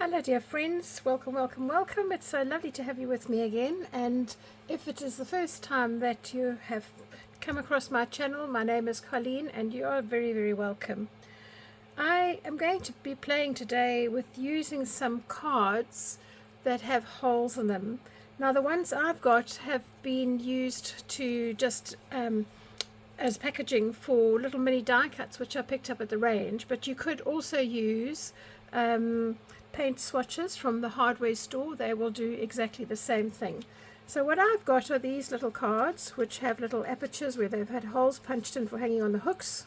Hello dear friends, welcome, welcome, welcome. It's so lovely to have you with me again, and if it is the first time that you have come across my channel, my name is Colleen and you are very, very welcome. I am going to be playing today with using some cards that have holes in them. Now the ones I've got have been used to just as packaging for little mini die cuts which I picked up at the range, but you could also use paint swatches from the hardware store. They will do exactly the same thing. So what I've got are these little cards which have little apertures where they've had holes punched in for hanging on the hooks,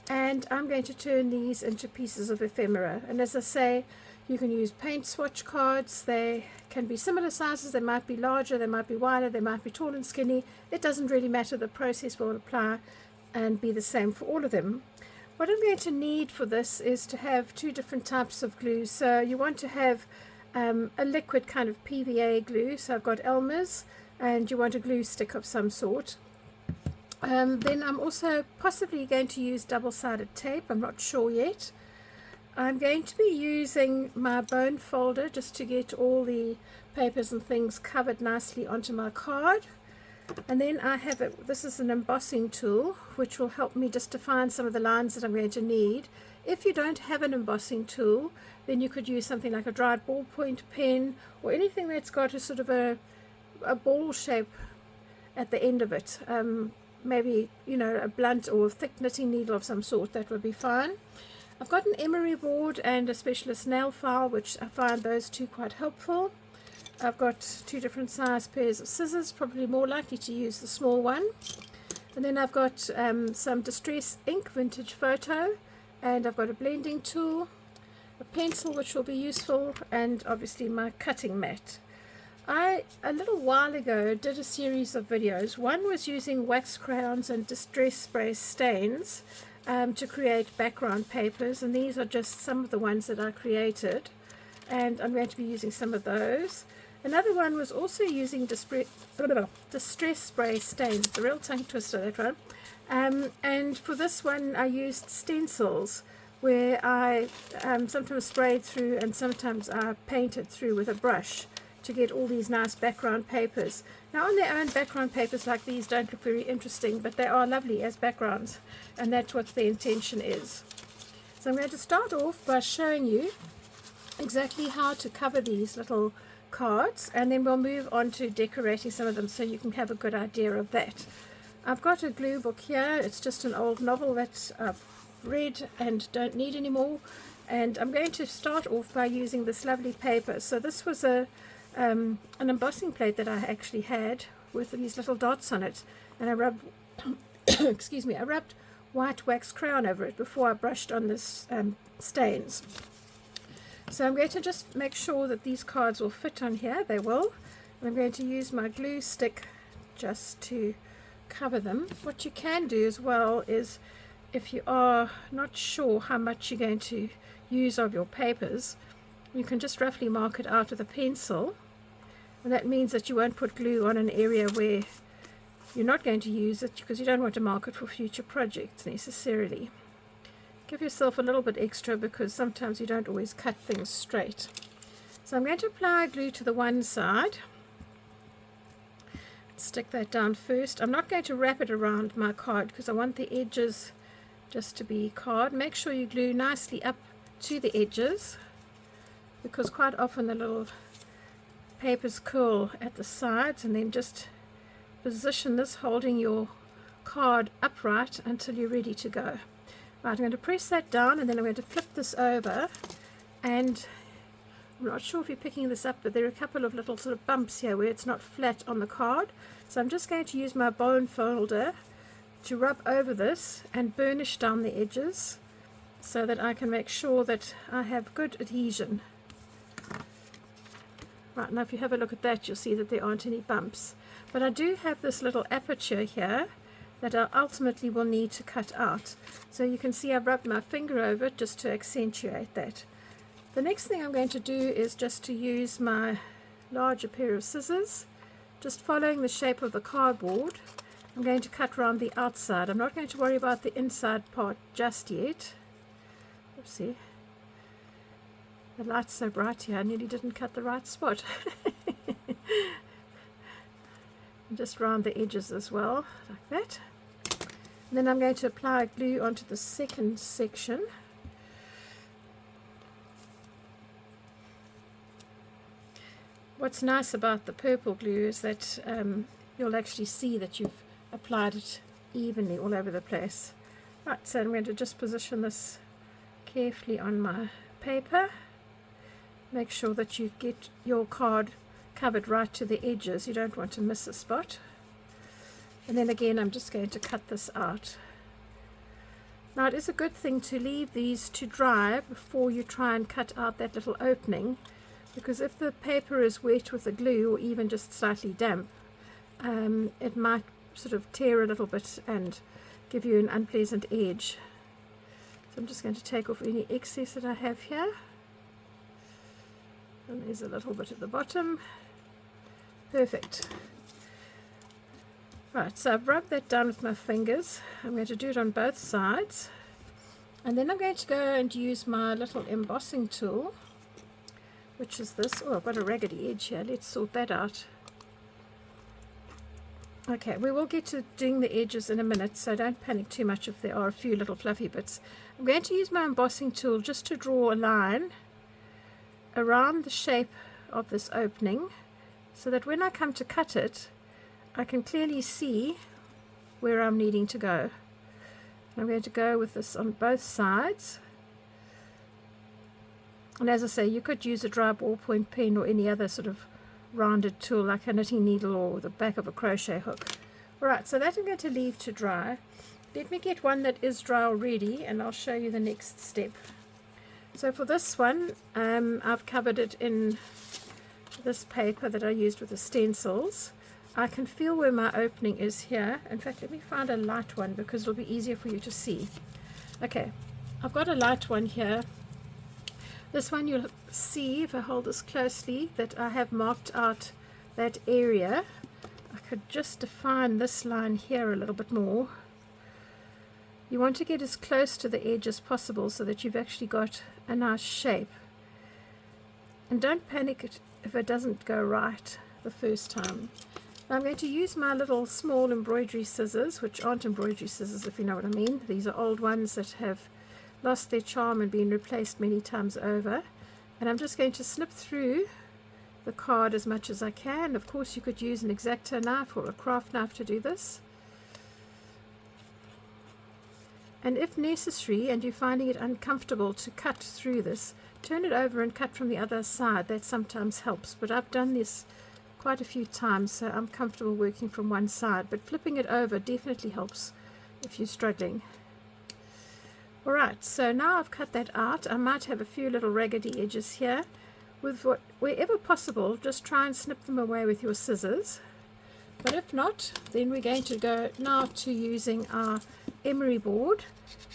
and I'm going to turn these into pieces of ephemera. And as I say, you can use paint swatch cards. They can be similar sizes, they might be larger, they might be wider, they might be tall and skinny. It doesn't really matter, the process will apply and be the same for all of them. What I'm going to need for this is to have two different types of glue. So you want to have a liquid kind of PVA glue. So I've got Elmer's, and you want a glue stick of some sort. Then I'm also possibly going to use double-sided tape. I'm not sure yet. I'm going to be using my bone folder just to get all the papers and things covered nicely onto my card. And then I have this is an embossing tool which will help me just define some of the lines that I'm going to need. If you don't have an embossing tool, then you could use something like a dried ballpoint pen or anything that's got a sort of a ball shape at the end of it. Maybe, you know, a blunt or a thick knitting needle of some sort, that would be fine. I've got an emery board and a specialist nail file, which I find those two quite helpful. I've got two different size pairs of scissors, probably more likely to use the small one. And then I've got some distress ink, vintage photo, and I've got a blending tool, a pencil which will be useful, and obviously my cutting mat. I, a little while ago, did a series of videos. One was using wax crayons and distress spray stains to create background papers, and these are just some of the ones that I created, and I'm going to be using some of those. Another one was also using distress spray stains. It's a real tongue twister, that one. And for this one I used stencils where I sometimes sprayed through and sometimes I painted through with a brush to get all these nice background papers. Now on their own, background papers like these don't look very interesting, but they are lovely as backgrounds, and that's what the intention is. So I'm going to start off by showing you exactly how to cover these little cards, and then we'll move on to decorating some of them so you can have a good idea of that. I've got a glue book here. It's just an old novel that I've read and don't need anymore, and I'm going to start off by using this lovely paper. So this was an embossing plate that I actually had with these little dots on it, and I rubbed excuse me, I rubbed white wax crayon over it before I brushed on this stains. So I'm going to just make sure that these cards will fit on here. They will. And I'm going to use my glue stick just to cover them. What you can do as well is, if you are not sure how much you're going to use of your papers, you can just roughly mark it out with a pencil, and that means that you won't put glue on an area where you're not going to use it, because you don't want to mark it for future projects necessarily. Give yourself a little bit extra, because sometimes you don't always cut things straight. So I'm going to apply glue to the one side. Stick that down first. I'm not going to wrap it around my card because I want the edges just to be card. Make sure you glue nicely up to the edges, because quite often the little papers curl at the sides, and then just position this holding your card upright until you're ready to go. Right, I'm going to press that down, and then I'm going to flip this over, and I'm not sure if you're picking this up, but there are a couple of little sort of bumps here where it's not flat on the card. So I'm just going to use my bone folder to rub over this and burnish down the edges so that I can make sure that I have good adhesion. Right, now if you have a look at that, you'll see that there aren't any bumps. But I do have this little aperture here that I ultimately will need to cut out. So you can see I've rubbed my finger over it just to accentuate that. The next thing I'm going to do is just to use my larger pair of scissors, just following the shape of the cardboard. I'm going to cut around the outside. I'm not going to worry about the inside part just yet. Oopsie. The light's so bright here, I nearly didn't cut the right spot. Just round the edges as well, like that. And then I'm going to apply glue onto the second section. What's nice about the purple glue is that you'll actually see that you've applied it evenly all over the place. Right, so I'm going to just position this carefully on my paper. Make sure that you get your card covered right to the edges. You don't want to miss a spot. And then again, I'm just going to cut this out. Now it is a good thing to leave these to dry before you try and cut out that little opening, because if the paper is wet with the glue or even just slightly damp, it might sort of tear a little bit and give you an unpleasant edge. So I'm just going to take off any excess that I have here. And there's a little bit at the bottom. Perfect. Right, so I've rubbed that down with my fingers. I'm going to do it on both sides. And then I'm going to go and use my little embossing tool, which is this. Oh, I've got a raggedy edge here. Let's sort that out. Okay, we will get to doing the edges in a minute, so don't panic too much if there are a few little fluffy bits. I'm going to use my embossing tool just to draw a line around the shape of this opening, so that when I come to cut it, I can clearly see where I'm needing to go. I'm going to go with this on both sides. And as I say, you could use a dry ballpoint pen or any other sort of rounded tool like a knitting needle or the back of a crochet hook. Alright, so that I'm going to leave to dry. Let me get one that is dry already and I'll show you the next step. So for this one, I've covered it in this paper that I used with the stencils. I can feel where my opening is here. In fact, let me find a light one because it'll be easier for you to see. Okay, I've got a light one here. This one you'll see, if I hold this closely, that I have marked out that area. I could just define this line here a little bit more. You want to get as close to the edge as possible so that you've actually got a nice shape. And don't panic if it doesn't go right the first time. Now I'm going to use my little small embroidery scissors, which aren't embroidery scissors if you know what I mean. These are old ones that have lost their charm and been replaced many times over. And I'm just going to snip through the card as much as I can. Of course you could use an X-Acto knife or a craft knife to do this. And if necessary and you're finding it uncomfortable to cut through this, turn it over and cut from the other side. That sometimes helps, but I've done this quite a few times, so I'm comfortable working from one side, but flipping it over definitely helps if you're struggling. Alright, so now I've cut that out. I might have a few little raggedy edges here. Wherever possible, just try and snip them away with your scissors. But if not, then we're going to go now to using our emery board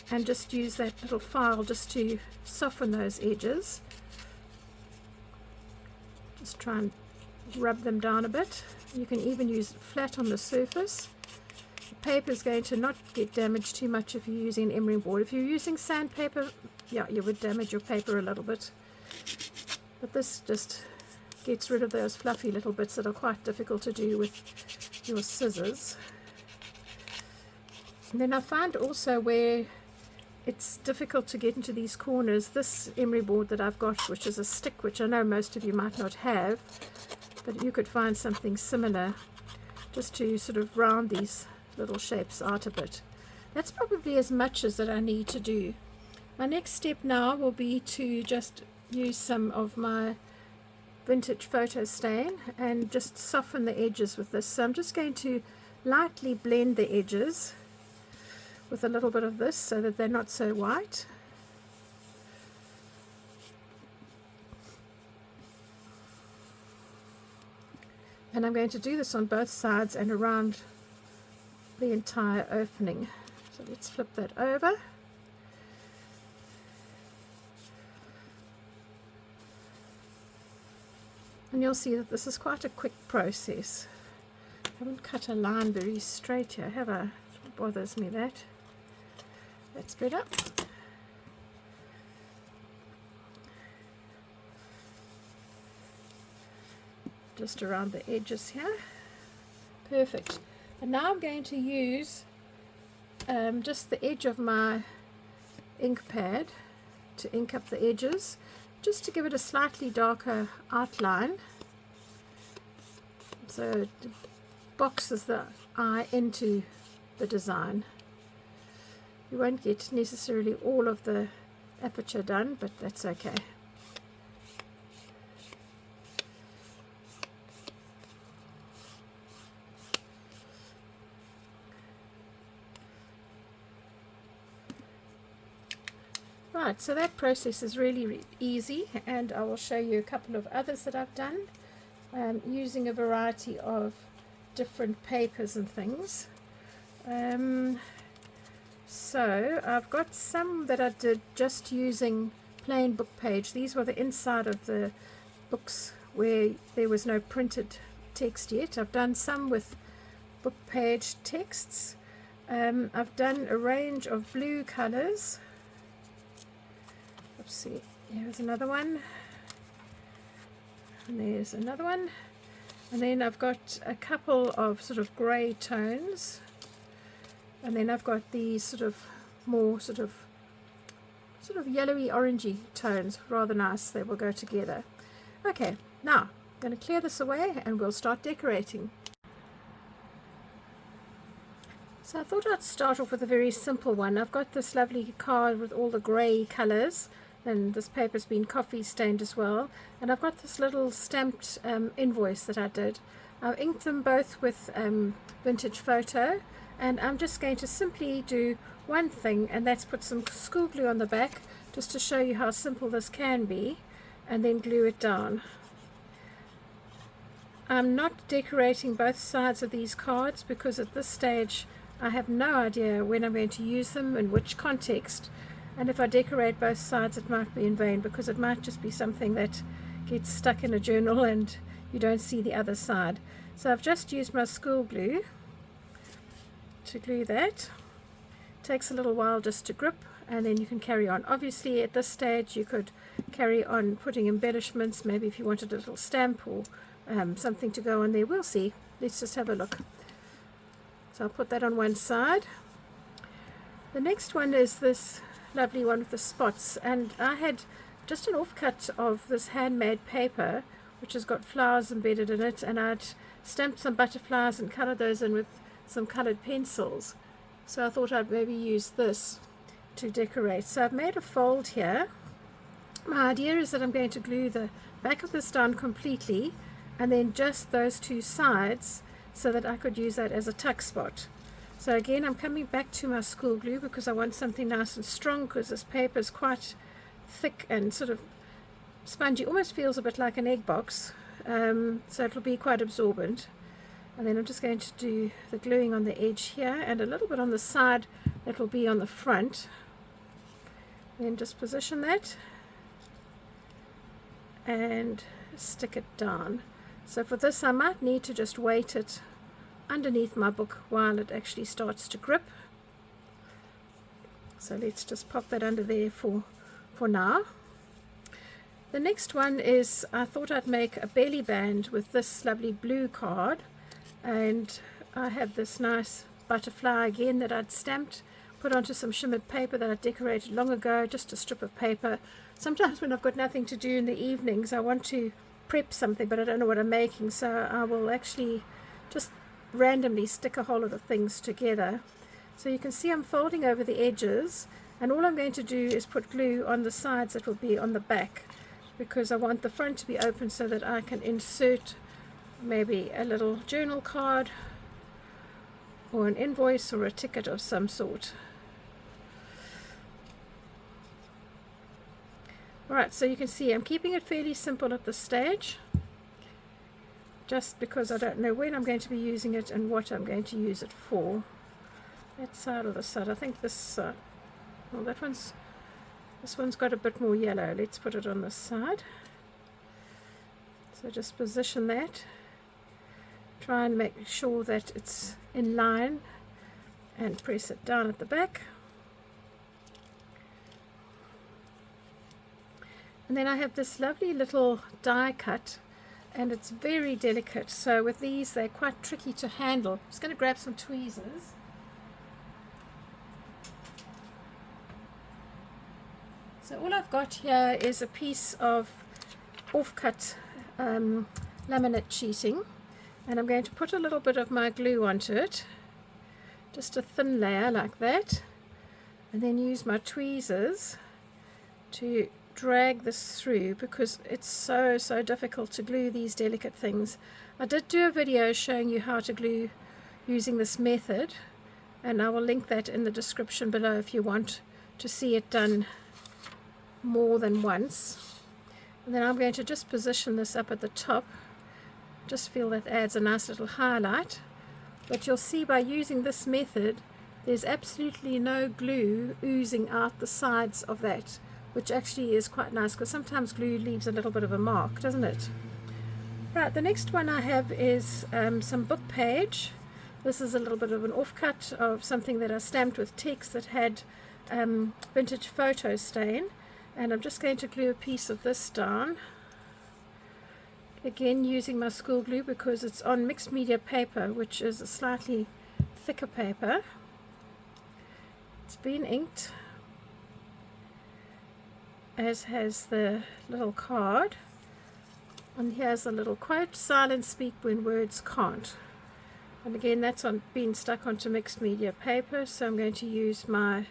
and just use that little file just to soften those edges. Just try and rub them down a bit. You can even use it flat on the surface. The paper is going to not get damaged too much if you're using an emery board. If you're using sandpaper, yeah, you would damage your paper a little bit. But this just gets rid of those fluffy little bits that are quite difficult to do with your scissors. And then I find also where it's difficult to get into these corners, this emery board that I've got, which is a stick, which I know most of you might not have, but you could find something similar just to sort of round these little shapes out a bit. That's probably as much as that I need to do. My next step now will be to just use some of my vintage photo stain and just soften the edges with this. So I'm just going to lightly blend the edges with a little bit of this so that they're not so white. And I'm going to do this on both sides and around the entire opening. So let's flip that over. And you'll see that this is quite a quick process. I haven't cut a line very straight here, have I? It bothers me that. That's better. just around the edges here. Perfect. And now I'm going to use just the edge of my ink pad to ink up the edges, just to give it a slightly darker outline, so it boxes the eye into the design. You won't get necessarily all of the aperture done, but that's okay. Right, so that process is really easy, and I will show you a couple of others that I've done using a variety of different papers and things. So I've got some that I did just using plain book page. These were the inside of the books where there was no printed text yet. I've done some with book page texts. I've done a range of blue colors. See, here's another one, and there's another one, and then I've got a couple of sort of grey tones, and then I've got these sort of more sort of yellowy orangey tones, rather nice. They will go together. Okay, now I'm going to clear this away and we'll start decorating. So I thought I'd start off with a very simple one. I've got this lovely card with all the grey colours, and this paper's been coffee stained as well, and I've got this little stamped invoice that I did. I've inked them both with vintage photo, and I'm just going to simply do one thing, and that's put some school glue on the back just to show you how simple this can be, and then glue it down. I'm not decorating both sides of these cards because at this stage I have no idea when I'm going to use them, in which context. And if I decorate both sides, it might be in vain, because it might just be something that gets stuck in a journal and you don't see the other side. So I've just used my school glue to glue that. It takes a little while just to grip, and then you can carry on. Obviously at this stage you could carry on putting embellishments, maybe if you wanted a little stamp or something to go on there. We'll see. Let's just have a look. So I'll put that on one side. The next one is this lovely one with the spots, and I had just an offcut of this handmade paper which has got flowers embedded in it, and I'd stamped some butterflies and coloured those in with some coloured pencils. So I thought I'd maybe use this to decorate. So I've made a fold here. My idea is that I'm going to glue the back of this down completely, and then just those two sides, so that I could use that as a tuck spot. So again, I'm coming back to my school glue because I want something nice and strong, because this paper is quite thick and sort of spongy, almost feels a bit like an egg box, so it'll be quite absorbent. And then I'm just going to do the gluing on the edge here and a little bit on the side that will be on the front. Then just position that and stick it down. So for this I might need to just weight it underneath my book while it actually starts to grip. So let's just pop that under there for now. The next one is, I thought I'd make a belly band with this lovely blue card, and I have this nice butterfly again that I'd stamped, put onto some shimmered paper that I decorated long ago, just a strip of paper. Sometimes when I've got nothing to do in the evenings, I want to prep something but I don't know what I'm making, so I will actually just randomly stick a whole lot of things together. So you can see I'm folding over the edges, and all I'm going to do is put glue on the sides that will be on the back, because I want the front to be open so that I can insert maybe a little journal card or an invoice or a ticket of some sort. Right, so you can see I'm keeping it fairly simple at this stage, just because I don't know when I'm going to be using it and what I'm going to use it for. That side or this side, I think this well, this one's got a bit more yellow. Let's put it on this side. So just position that, try and make sure that it's in line, and press it down at the back. And then I have this lovely little die cut, and it's very delicate. So with these, they're quite tricky to handle. I'm just going to grab some tweezers. So all I've got here is a piece of off-cut laminate sheeting, and I'm going to put a little bit of my glue onto it, just a thin layer like that, and then use my tweezers to drag this through, because it's so difficult to glue these delicate things. I did do a video showing you how to glue using this method, and I will link that in the description below if you want to see it done more than once. And then I'm going to just position this up at the top. Just feel that adds a nice little highlight. But you'll see by using this method, there's absolutely no glue oozing out the sides of that, which actually is quite nice, because sometimes glue leaves a little bit of a mark, doesn't it? Right, the next one I have is some Bookpage. This is a little bit of an offcut of something that I stamped with text that had vintage photo stain. And I'm just going to glue a piece of this down, again using my school glue, because it's on mixed media paper, which is a slightly thicker paper. It's been inked, as has the little card, and here's a little quote: "Silence speak when words can't." And again, that's been stuck onto mixed media paper, so I'm going to use my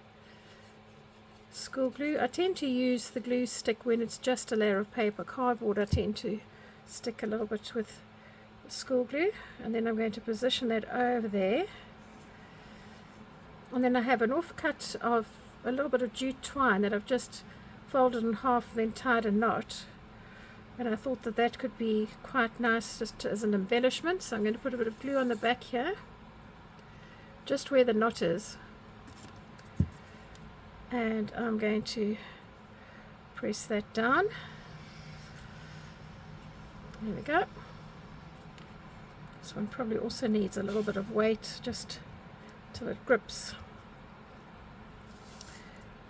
school glue. I tend to use the glue stick when it's just a layer of paper. Cardboard I tend to stick a little bit with school glue, and then I'm going to position that over there. And then I have an offcut of a little bit of jute twine that I've just folded in half, then tied a knot, and I thought that that could be quite nice just as an embellishment. So I'm going to put a bit of glue on the back here, just where the knot is, and I'm going to press that down. There we go. This one probably also needs a little bit of weight, just till it grips.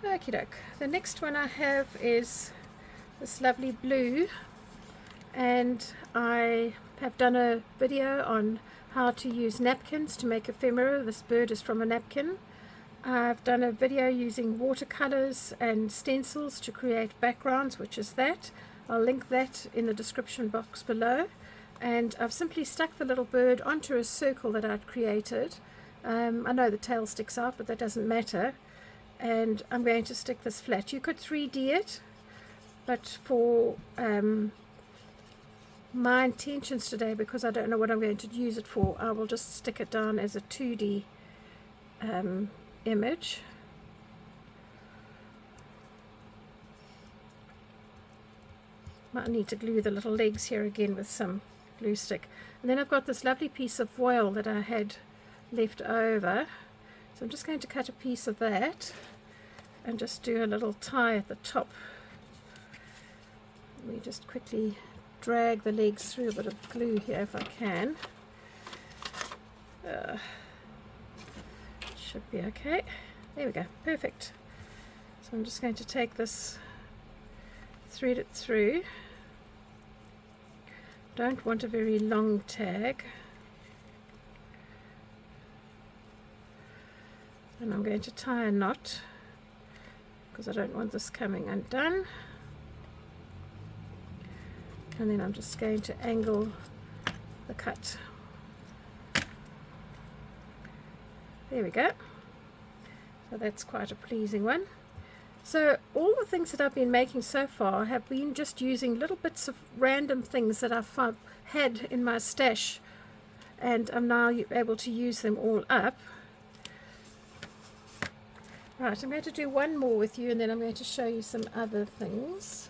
Okie doke. The next one I have is this lovely blue, and I have done a video on how to use napkins to make ephemera. This bird is from a napkin. I've done a video using watercolors and stencils to create backgrounds, which is that. I'll link that in the description box below. And I've simply stuck the little bird onto a circle that I'd created. I know the tail sticks out, but that doesn't matter. And I'm going to stick this flat. You could 3D it, but for my intentions today, because I don't know what I'm going to use it for, I will just stick it down as a 2D image. Might need to glue the little legs here again with some glue stick. And then I've got this lovely piece of foil that I had left over, so I'm just going to cut a piece of that and just do a little tie at the top. Let me just quickly drag the legs through a bit of glue here if I can. Should be okay. There we go, perfect. So I'm just going to take this, thread it through. Don't want a very long tag, and I'm going to tie a knot because I don't want this coming undone. And then I'm just going to angle the cut. There we go. So that's quite a pleasing one. So all the things that I've been making so far have been just using little bits of random things that I've had in my stash, and I'm now able to use them all up. Right, I'm going to do one more with you, and then I'm going to show you some other things.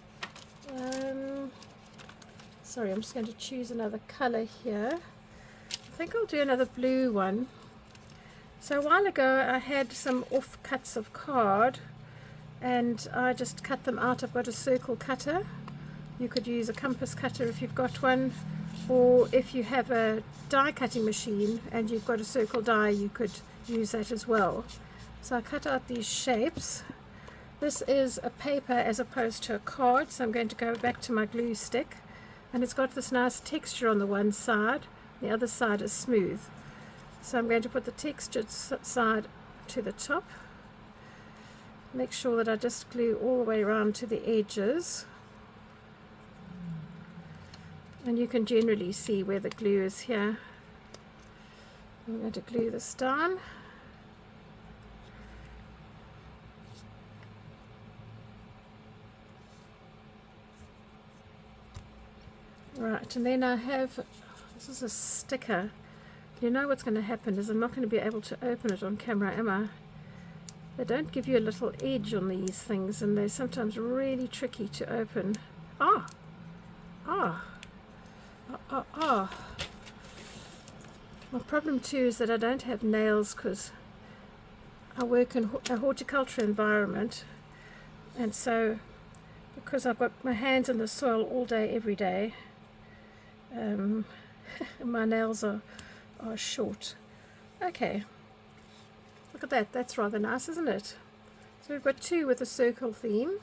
Sorry, I'm just going to choose another color here. I think I'll do another blue one. So a while ago I had some offcuts of card, and I just cut them out. I've got a circle cutter. You could use a compass cutter if you've got one, or if you have a die cutting machine and you've got a circle die, you could use that as well. So I cut out these shapes. This is a paper as opposed to a card, so I'm going to go back to my glue stick. and it's got this nice texture on the one side, the other side is smooth. So I'm going to put the textured side to the top. Make sure that I just glue all the way around to the edges, and you can generally see where the glue is here. I'm going to glue this down. Right, and then I have, this is a sticker. You know what's going to happen is I'm not going to be able to open it on camera, am I? They don't give you a little edge on these things, and they're sometimes really tricky to open. My problem too is that I don't have nails because I work in a horticulture environment, and so because I've got my hands in the soil all day every day, my nails are short. Okay, look at that, that's rather nice, isn't it? So we've got two with a circle theme,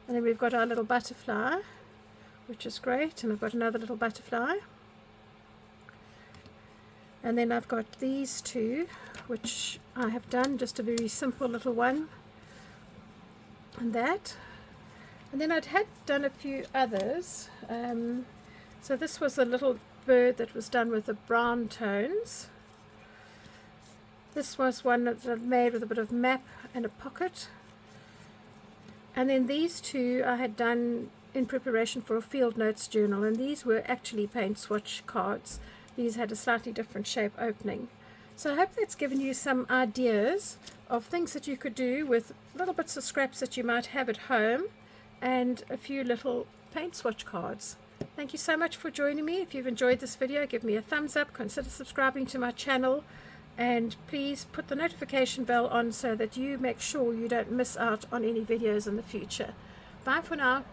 and then we've got our little butterfly, which is great, and I've got another little butterfly, and then I've got these two, which I have done just a very simple little one, and that, and then I'd had done a few others. So this was a little bird that was done with the brown tones. This was one that I made with a bit of map and a pocket, and then these two I had done in preparation for a field notes journal, and these were actually paint swatch cards. These had a slightly different shape opening. So I hope that's given you some ideas of things that you could do with little bits of scraps that you might have at home and a few little paint swatch cards. Thank you so much for joining me. If you've enjoyed this video, give me a thumbs up, consider subscribing to my channel, and please put the notification bell on so that you make sure you don't miss out on any videos in the future. Bye for now.